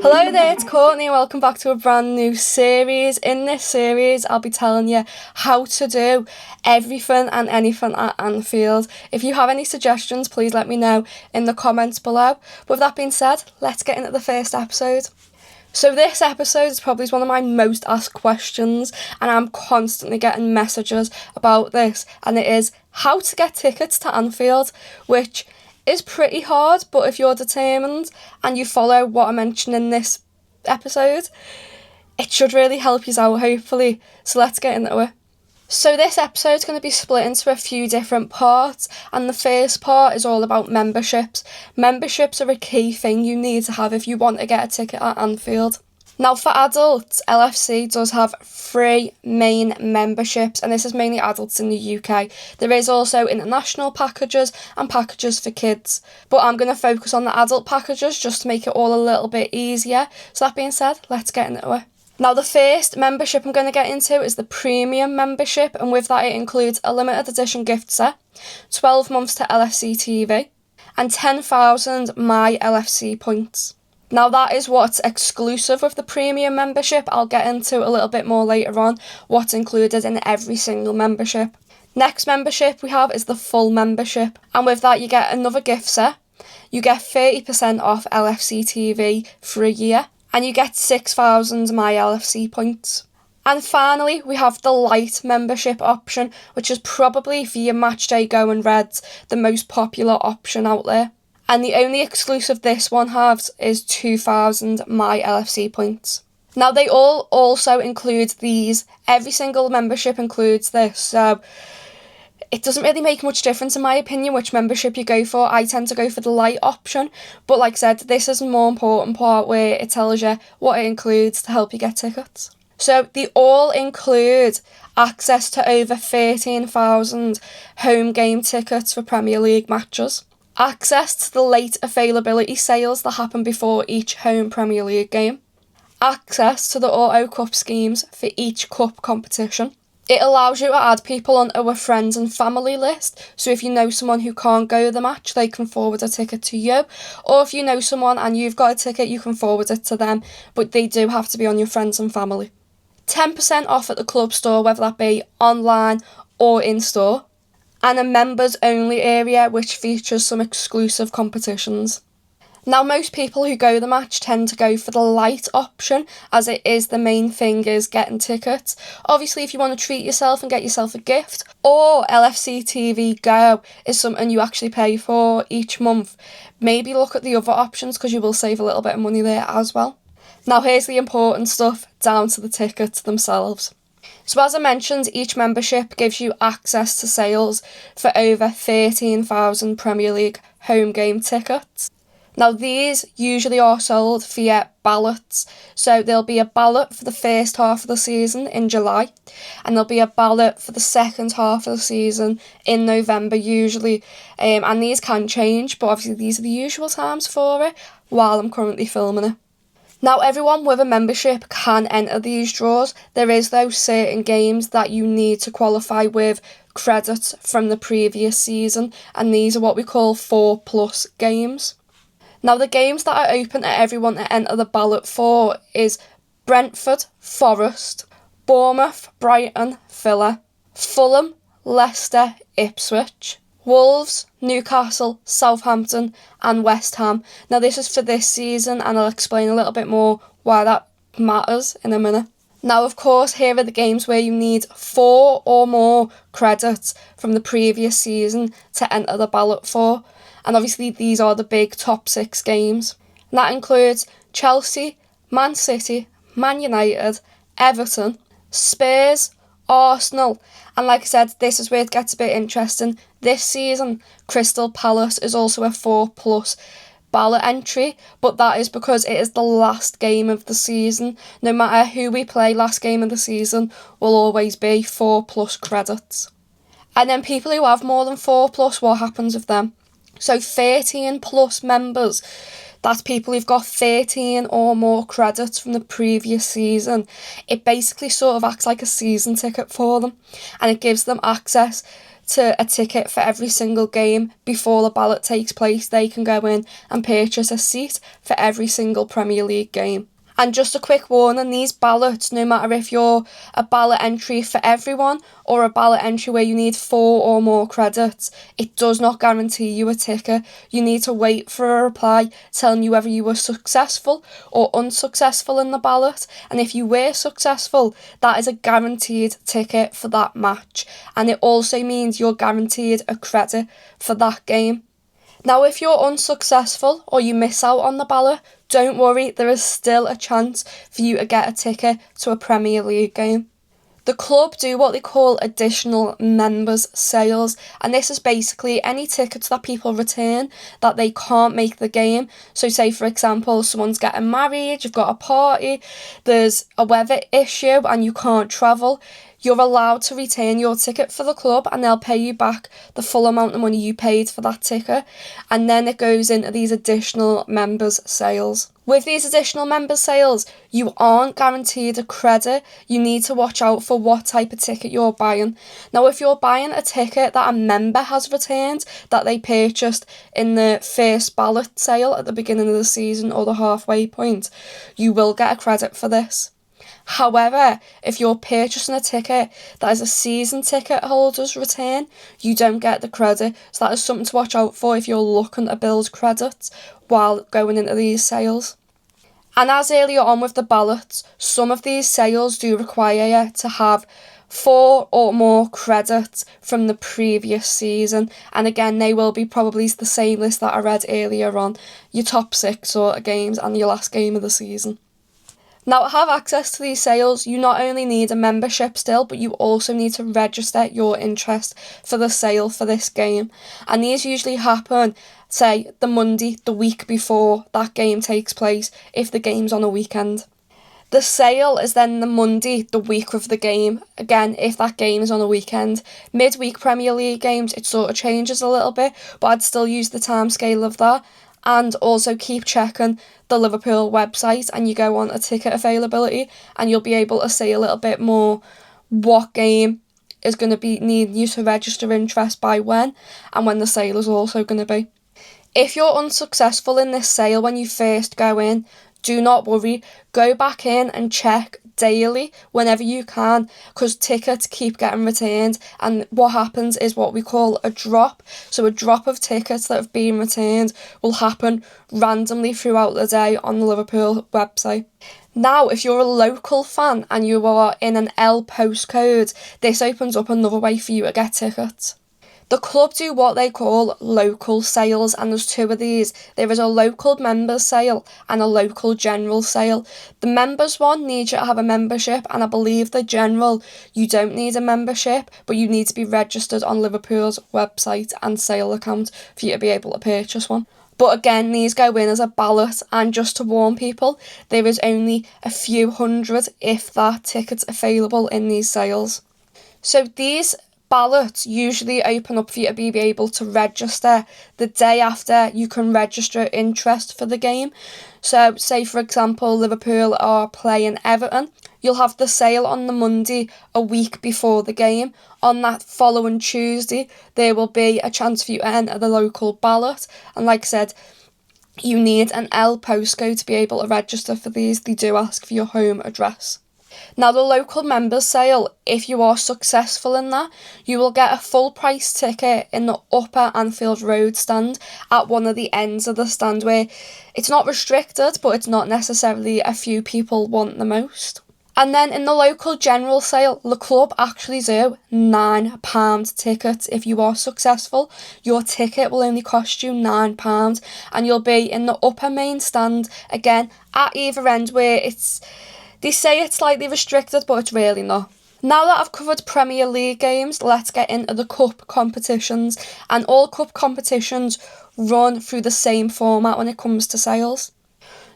Hello there, it's Courtney and welcome back to a brand new series. In this series, I'll be telling you how to do everything and anything at Anfield. If you have any suggestions, please let me know in the comments below. With that being said, let's get into the first episode. So this episode is probably one of my most asked questions, and I'm constantly getting messages about this, and it is how to get tickets to Anfield, which is pretty hard, but if you're determined and you follow what I mentioned in this episode, it should really help you out, hopefully. So let's get into it. So this episode is going to be split into a few different parts, and the first part is all about memberships. Memberships are a key thing you need to have if you want to get a ticket at Anfield. Now for adults, LFC does have 3 main memberships, and this is mainly adults in the UK. There is also international packages and packages for kids, but I'm going to focus on the adult packages just to make it all a little bit easier. So that being said, let's get into it. Now the first membership I'm going to get into is the premium membership, and with that it includes a limited edition gift set, 12 months to LFC TV, and 10,000 My LFC points. Now that is what's exclusive with the premium membership. I'll get into a little bit more later on what's included in every single membership. Next membership we have is the full membership, and with that you get another gift set, you get 30% off LFC TV for a year, and you get 6,000 My LFC points. And finally, we have the light membership option, which is probably for your matchday going Reds, the most popular option out there. And the only exclusive this one has is 2,000 My LFC points. Now they all also include these. Every single membership includes this, so it doesn't really make much difference in my opinion which membership you go for. I tend to go for the light option, but like I said, this is the more important part where it tells you what it includes to help you get tickets. So they all include access to over 13,000 home game tickets for Premier League matches, access to the late availability sales that happen before each home Premier League game, access to the Auto Cup schemes for each cup competition. It allows you to add people onto a friends and family list, so if you know someone who can't go to the match, they can forward a ticket to you, or if you know someone and you've got a ticket, you can forward it to them, but they do have to be on your friends and family. 10% off at the club store, whether that be online or in-store, and a members only area which features some exclusive competitions. Now most people who go to the match tend to go for the light option, as it is the main thing is getting tickets. Obviously if you want to treat yourself and get yourself a gift, or LFC TV Go is something you actually pay for each month, maybe look at the other options because you will save a little bit of money there as well. Now here's the important stuff down to the tickets themselves. So as I mentioned, each membership gives you access to sales for over 13,000 Premier League home game tickets. Now these usually are sold via ballots, so there'll be a ballot for the first half of the season in July, and there'll be a ballot for the second half of the season in November usually, and these can change, but obviously these are the usual times for it while I'm currently filming it. Now everyone with a membership can enter these draws. There is those certain games that you need to qualify with credits from the previous season, and these are what we call 4+ games. Now the games that are open to everyone to enter the ballot for is Brentford, Forest, Bournemouth, Brighton, Villa, Fulham, Leicester, Ipswich, Wolves, Newcastle, Southampton and West Ham. Now this is for this season, and I'll explain a little bit more why that matters in a minute. Now of course here are the games where you need 4 or more credits from the previous season to enter the ballot for, and obviously these are the big top 6 games. And that includes Chelsea, Man City, Man United, Everton, Spurs, Arsenal, and like I said, this is where it gets a bit interesting. This season, Crystal Palace is also a 4+ ballot entry, but that is because it is the last game of the season. No matter who we play last game of the season, will always be 4+ credits. And then people who have more than 4+, what happens with them? So 13+ members, that's people who've got 13 or more credits from the previous season. It basically sort of acts like a season ticket for them, and it gives them access to a ticket for every single game before the ballot takes place. They can go in and purchase a seat for every single Premier League game. And just a quick warning, these ballots, no matter if you're a ballot entry for everyone or a ballot entry where you need 4 or more credits, it does not guarantee you a ticket. You need to wait for a reply telling you whether you were successful or unsuccessful in the ballot. And if you were successful, that is a guaranteed ticket for that match. And it also means you're guaranteed a credit for that game. Now, if you're unsuccessful or you miss out on the ballot, don't worry, there is still a chance for you to get a ticket to a Premier League game. The club do what they call additional members sales, and this is basically any tickets that people return that they can't make the game. So say, for example, someone's getting married, you've got a party, there's a weather issue and you can't travel. You're allowed to retain your ticket for the club and they'll pay you back the full amount of money you paid for that ticket, and then it goes into these additional members sales. With these additional members sales, you aren't guaranteed a credit. You need to watch out for what type of ticket you're buying. Now, if you're buying a ticket that a member has returned, that they purchased in the first ballot sale at the beginning of the season or the halfway point, you will get a credit for this. However, if you're purchasing a ticket that is a season ticket holder's return, you don't get the credit. So that is something to watch out for if you're looking to build credits while going into these sales. And as earlier on with the ballots, some of these sales do require you to have 4 or more credits from the previous season. And again, they will be probably the same list that I read earlier on, your top 6 sort of games and your last game of the season. Now, to have access to these sales, you not only need a membership still, but you also need to register your interest for the sale for this game. And these usually happen, say, the Monday, the week before that game takes place, if the game's on a weekend. The sale is then the Monday, the week of the game. Again, if that game is on a weekend. Midweek Premier League games, it sort of changes a little bit, but I'd still use the time scale of that. And also keep checking the Liverpool website, and you go on a ticket availability and you'll be able to see a little bit more what game is going to be needing you to register interest by when, and when the sale is also going to be. If you're unsuccessful in this sale when you first go in, do not worry, go back in and check daily whenever you can, because tickets keep getting returned, and what happens is what we call a drop. So a drop of tickets that have been returned will happen randomly throughout the day on the Liverpool website. Now, if you're a local fan and you are in an L postcode, this opens up another way for you to get tickets. The club do what they call local sales, and there's 2 of these. There is a local members sale and a local general sale. The members one needs you to have a membership, and I believe the general, you don't need a membership, but you need to be registered on Liverpool's website and sale account for you to be able to purchase one. But again, these go in as a ballot, and just to warn people, there is only a few hundred, if that, tickets available in these sales. So these ballots usually open up for you to be able to register the day after you can register interest for the game. So say, for example, Liverpool are playing Everton, you'll have the sale on the Monday a week before the game. On that following Tuesday, there will be a chance for you to enter the local ballot, and like I said, you need an L postcode to be able to register for these. They do ask for your home address. Now, the local members sale, if you are successful in that, you will get a full price ticket in the upper Anfield Road stand at one of the ends of the stand, where it's not restricted, but it's not necessarily a few people want the most. And then in the local general sale, the club actually do £9 tickets. If you are successful, your ticket will only cost you £9, and you'll be in the upper main stand, again, at either end, where they say it's slightly restricted, but it's really not. Now that I've covered Premier League games, let's get into the cup competitions. And all cup competitions run through the same format when it comes to sales.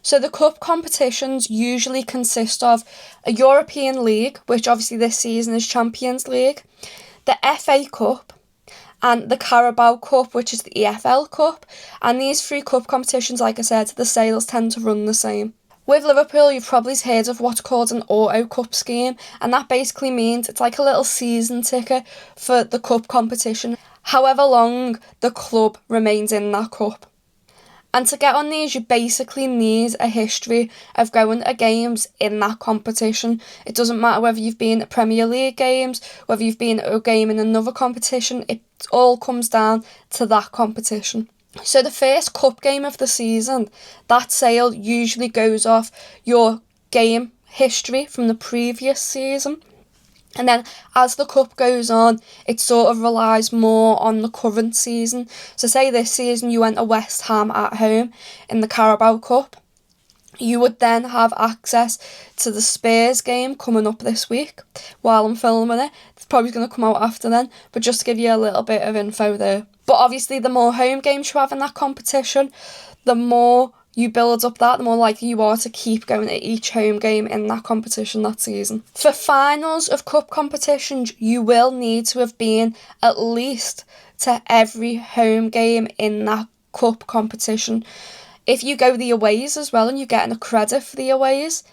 So the cup competitions usually consist of a European League, which obviously this season is Champions League, the FA Cup, and the Carabao Cup, which is the EFL Cup. And these 3 cup competitions, like I said, the sales tend to run the same. With Liverpool, you've probably heard of what's called an Auto Cup scheme, and that basically means it's like a little season ticket for the cup competition, however long the club remains in that cup. And to get on these, you basically need a history of going to games in that competition. It doesn't matter whether you've been at Premier League games, whether you've been at a game in another competition, it all comes down to that competition. So the first cup game of the season, that sale usually goes off your game history from the previous season. And then as the cup goes on, it sort of relies more on the current season. So say this season you went to West Ham at home in the Carabao Cup. You would then have access to the Spurs game coming up this week while I'm filming it. It's probably going to come out after then, but just to give you a little bit of info there. But obviously the more home games you have in that competition, the more you build up that, the more likely you are to keep going to each home game in that competition that season. For finals of cup competitions, you will need to have been at least to every home game in that cup competition. If you go the aways as well and you're getting a credit for the aways,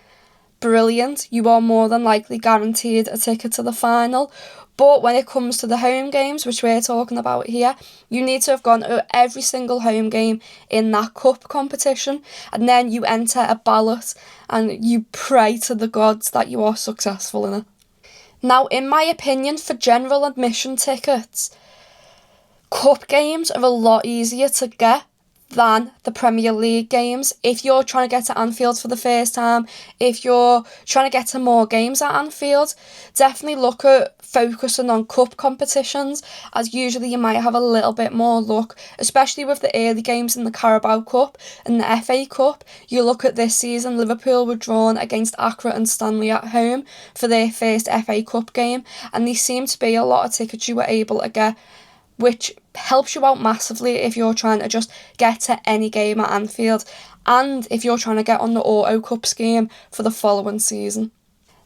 brilliant, you are more than likely guaranteed a ticket to the final. But when it comes to the home games, which we're talking about here, you need to have gone to every single home game in that cup competition, and then you enter a ballot and you pray to the gods that you are successful in it. Now, in my opinion, for general admission tickets, cup games are a lot easier to get than the Premier League games. If you're trying to get to Anfield for the first time, if you're trying to get to more games at Anfield, definitely look at focusing on cup competitions, as usually you might have a little bit more luck, especially with the early games in the Carabao Cup and the FA Cup. You look at this season, Liverpool were drawn against Accra and Stanley at home for their first FA Cup game, and there seemed to be a lot of tickets you were able to get, which helps you out massively if you're trying to just get to any game at Anfield, and if you're trying to get on the Auto Cup scheme for the following season.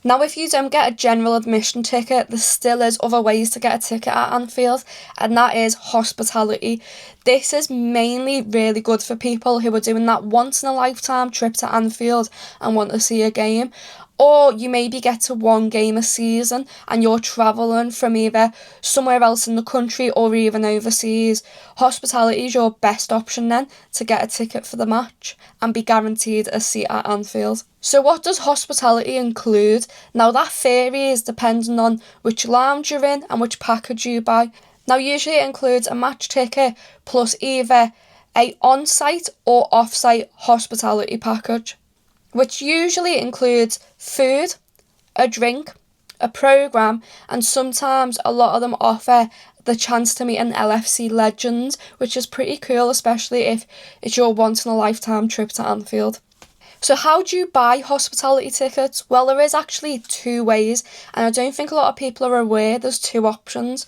Now, if you don't get a general admission ticket, there still is other ways to get a ticket at Anfield, and that is hospitality. This is mainly really good for people who are doing that once-in-a-lifetime trip to Anfield and want to see a game. Or you maybe get to one game a season and you're travelling from either somewhere else in the country or even overseas. Hospitality is your best option then to get a ticket for the match and be guaranteed a seat at Anfield. So what does hospitality include? Now that varies depending on which lounge you're in and which package you buy. Now usually it includes a match ticket plus either a on-site or off-site hospitality package, which usually includes food, a drink, a programme, and sometimes a lot of them offer the chance to meet an LFC legend, which is pretty cool, especially if it's your once-in-a-lifetime trip to Anfield. So how do you buy hospitality tickets? Well, there is actually two ways, and I don't think a lot of people are aware there's two options.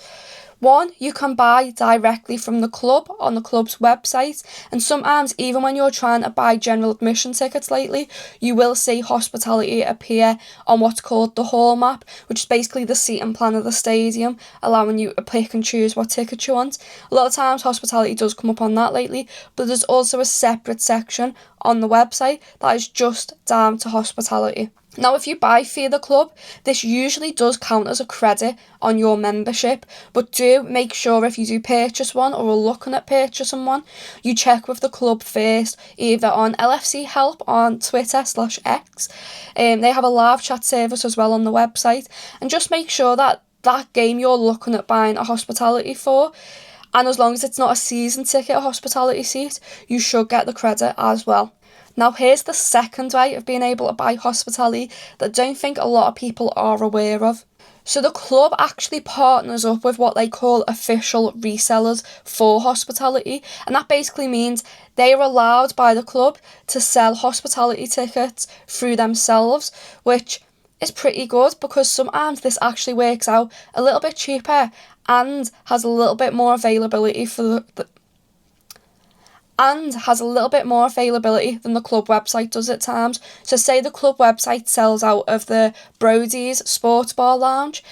One, you can buy directly from the club on the club's website, and sometimes even when you're trying to buy general admission tickets lately, you will see hospitality appear on what's called the hall map, which is basically the seating plan of the stadium, allowing you to pick and choose what tickets you want. A lot of times hospitality does come up on that lately, but there's also a separate section on the website that is just down to hospitality. Now, if you buy via the club, this usually does count as a credit on your membership, but do make sure if you do purchase one or are looking at purchasing one, you check with the club first, either on LFC Help on Twitter/X. They have a live chat service as well on the website, and just make sure that that game you're looking at buying a hospitality for, and as long as it's not a season ticket or hospitality seat, you should get the credit as well. Now here's the second way of being able to buy hospitality that I don't think a lot of people are aware of. So the club actually partners up with what they call official resellers for hospitality, and that basically means they are allowed by the club to sell hospitality tickets through themselves, which is pretty good because sometimes this actually works out a little bit cheaper and has a little bit more availability than the club website does at times. So say the club website sells out of the Brody's Sports Bar Lounge,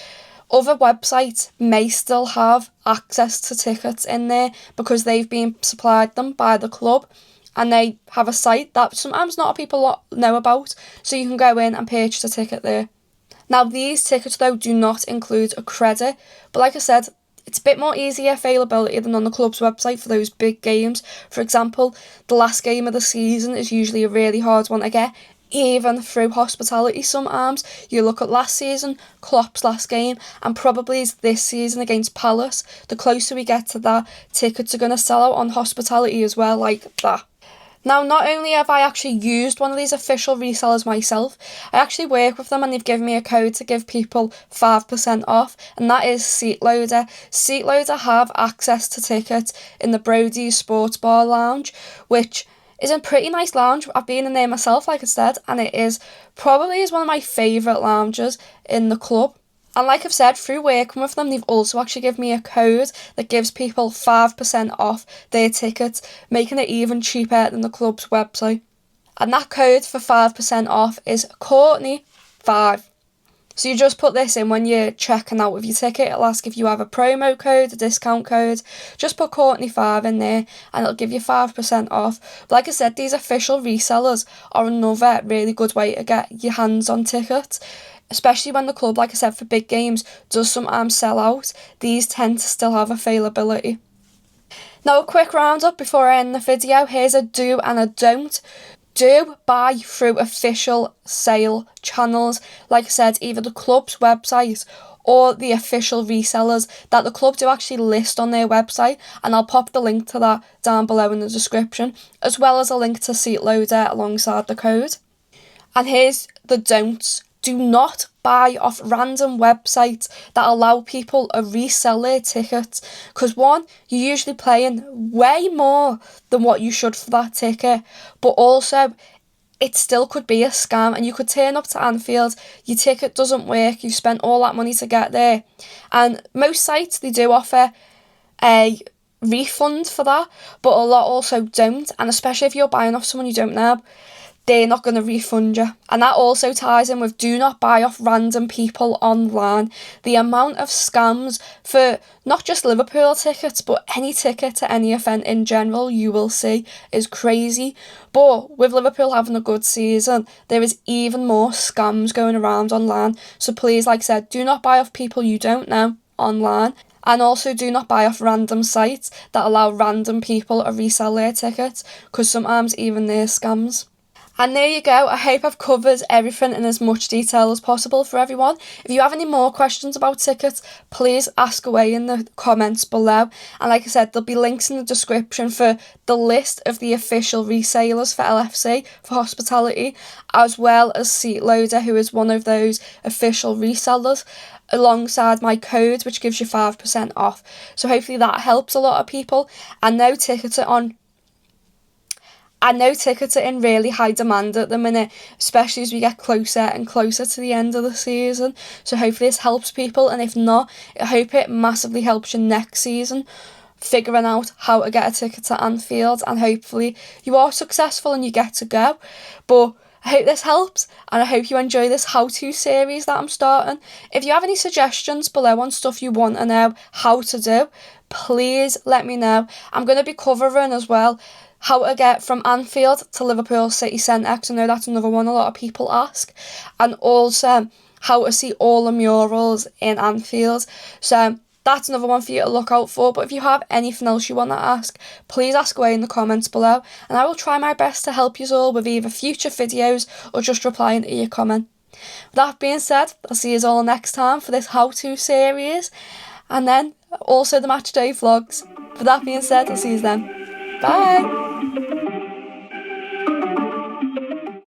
other websites may still have access to tickets in there because they've been supplied them by the club, and they have a site that sometimes not a people know about, so you can go in and purchase a ticket there. Now, these tickets though do not include a credit, but like I said, it's a bit more easier availability than on the club's website for those big games. For example, the last game of the season is usually a really hard one to get, even through hospitality sometimes. You look at last season, Klopp's last game, and probably this season against Palace. The closer we get to that, tickets are going to sell out on hospitality as well, like that. Now, not only have I actually used one of these official resellers myself, I actually work with them and they've given me a code to give people 5% off, and that is Seatloader. Seatloader have access to tickets in the Brody's Sports Bar Lounge, which is a pretty nice lounge. I've been in there myself, like I said, and it is probably one of my favourite lounges in the club. And like I've said, through working with them, they've also actually given me a code that gives people 5% off their tickets, making it even cheaper than the club's website. And that code for 5% off is Courtney5. So you just put this in when you're checking out with your ticket. It'll ask if you have a promo code, a discount code. Just put Courtney5 in there and it'll give you 5% off. But like I said, these official resellers are another really good way to get your hands on tickets. Especially when the club, like I said, for big games, does sometimes sell out. These tend to still have availability. Now, a quick roundup before I end the video. Here's a do and a don't. Do buy through official sale channels. Like I said, either the club's website or the official resellers that the club do actually list on their website, and I'll pop the link to that down below in the description, as well as a link to Seatloader alongside the code. And here's the don'ts. Do not buy off random websites that allow people to resell their tickets, because one, you're usually paying way more than what you should for that ticket, but also it still could be a scam and you could turn up to Anfield, your ticket doesn't work, you've spent all that money to get there, and most sites, they do offer a refund for that, but a lot also don't, and especially if you're buying off someone you don't know, they're not going to refund you. And that also ties in with do not buy off random people online. The amount of scams for not just Liverpool tickets, but any ticket to any event in general you will see is crazy. But with Liverpool having a good season, there is even more scams going around online. So please, like I said, do not buy off people you don't know online. And also do not buy off random sites that allow random people to resell their tickets, because sometimes even they're scams. And there you go. I hope I've covered everything in as much detail as possible for everyone. If you have any more questions about tickets, please ask away in the comments below. And like I said, there'll be links in the description for the list of the official resellers for LFC, for hospitality, as well as Seatloader, who is one of those official resellers, alongside my code, which gives you 5% off. So hopefully that helps a lot of people. And no tickets are in really high demand at the minute, especially as we get closer and closer to the end of the season. So hopefully this helps people, and if not, I hope it massively helps you next season figuring out how to get a ticket to Anfield, and hopefully you are successful and you get to go. But I hope this helps, and I hope you enjoy this how-to series that I'm starting. If you have any suggestions below on stuff you want to know how to do, please let me know. I'm going to be covering as well how to get from Anfield to Liverpool City Centre, because I know that's another one a lot of people ask, and also how to see all the murals in Anfield. So that's another one for you to look out for. But if you have anything else you want to ask, please ask away in the comments below, and I will try my best to help you all with either future videos or just replying to your comment. With that being said, I'll see you all next time for this how-to series, and then also the match day vlogs. With that being said, I'll see you then. Bye!